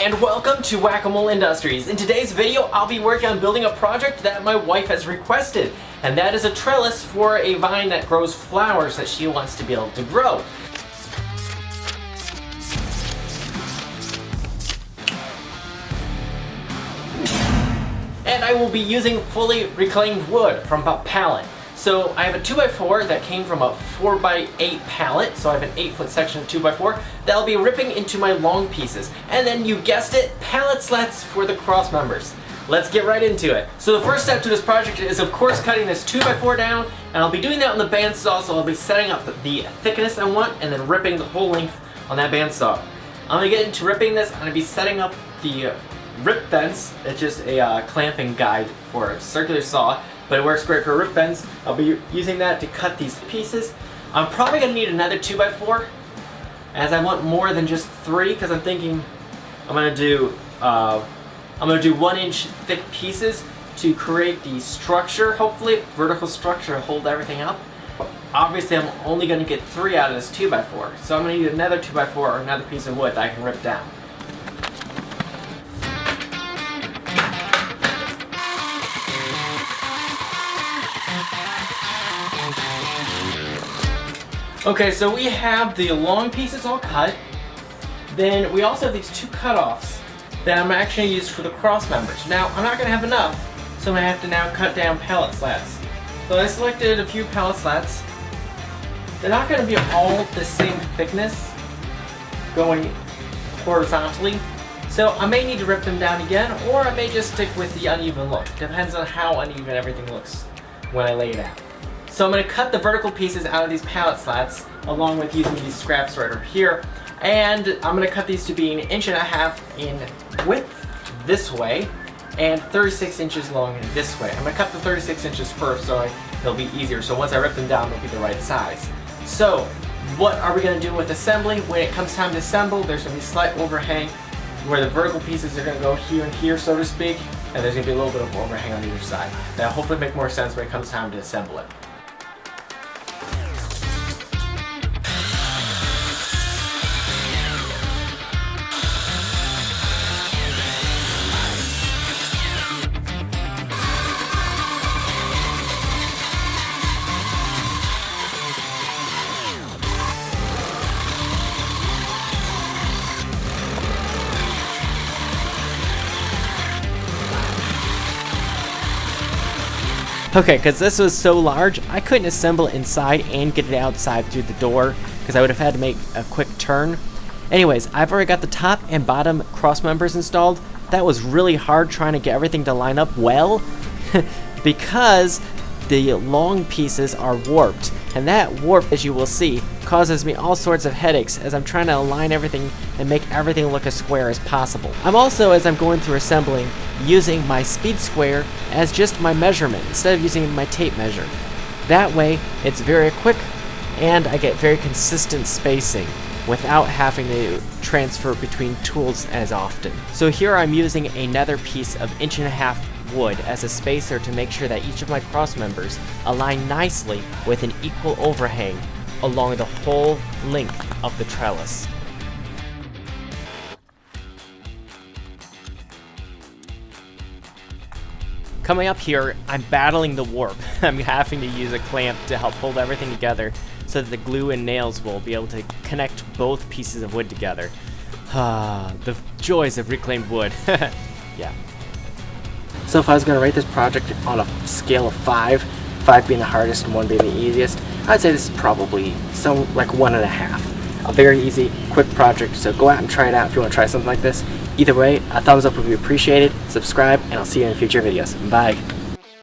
and welcome to Whack-A-Mole Industries. In today's video, I'll be working on building a project that my wife has requested, and that is a trellis for a vine that grows flowers that she wants to be able to grow. And I will be using fully reclaimed wood from Pallet. So I have a 2x4 that came from a 4x8 pallet, so I have an 8-foot section of 2x4 that I'll be ripping into my long pieces. And then you guessed it, pallet slats for the cross members. Let's get right into it. So the first step to this project is of course cutting this 2x4 down, and I'll be doing that on the bandsaw, so I'll be setting up the thickness I want and then ripping the whole length on that bandsaw. I'm going to get into ripping this. I'm going to be setting up the rip fence. It's just a clamping guide for a circular saw, but it works great for rip fence. I'll be using that to cut these pieces. I'm probably going to need another 2x4, as I want more than just 3, because I'm thinking I'm going to do 1-inch thick pieces to create the structure, hopefully vertical structure to hold everything up. Obviously I'm only going to get 3 out of this 2x4, so I'm going to need another 2x4 or another piece of wood that I can rip down. Okay, so we have the long pieces all cut. Then we also have these 2 cutoffs that I'm actually going to use for the cross members. Now, I'm not going to have enough, so I'm going to have to now cut down pallet slats. So I selected a few pallet slats. They're not going to be all the same thickness going horizontally, so I may need to rip them down again, or I may just stick with the uneven look. Depends on how uneven everything looks when I lay it out. So I'm going to cut the vertical pieces out of these pallet slats, along with using these scraps right over here. And I'm going to cut these to be 1.5 inches in width this way, and 36 inches long this way. I'm going to cut the 36 inches first so it'll be easier. So once I rip them down, they'll be the right size. So what are we going to do with assembly? When it comes time to assemble, there's going to be a slight overhang where the vertical pieces are going to go here and here, so to speak. And there's going to be a little bit of overhang on either side. That'll hopefully make more sense when it comes time to assemble it. Okay, because this was so large, I couldn't assemble it inside and get it outside through the door, because I would have had to make a quick turn. Anyways, I've already got the top and bottom cross members installed. That was really hard trying to get everything to line up well, because the long pieces are warped, and that warp, as you will see, causes me all sorts of headaches as I'm trying to align everything and make everything look as square as possible. I'm also, as I'm going through assembling, using my speed square as just my measurement instead of using my tape measure. That way it's very quick and I get very consistent spacing without having to transfer between tools as often. So here I'm using another piece of 1.5 inch wood as a spacer to make sure that each of my cross members align nicely with an equal overhang along the whole length of the trellis. Coming up here, I'm battling the warp. I'm having to use a clamp to help hold everything together so that the glue and nails will be able to connect both pieces of wood together. The joys of reclaimed wood. Yeah. So if I was going to rate this project on a scale of 5, 5 being the hardest and 1 being the easiest, I'd say this is probably like 1.5. A very easy, quick project, so go out and try it out if you want to try something like this. Either way, a thumbs up would be appreciated, subscribe, and I'll see you in future videos. Bye!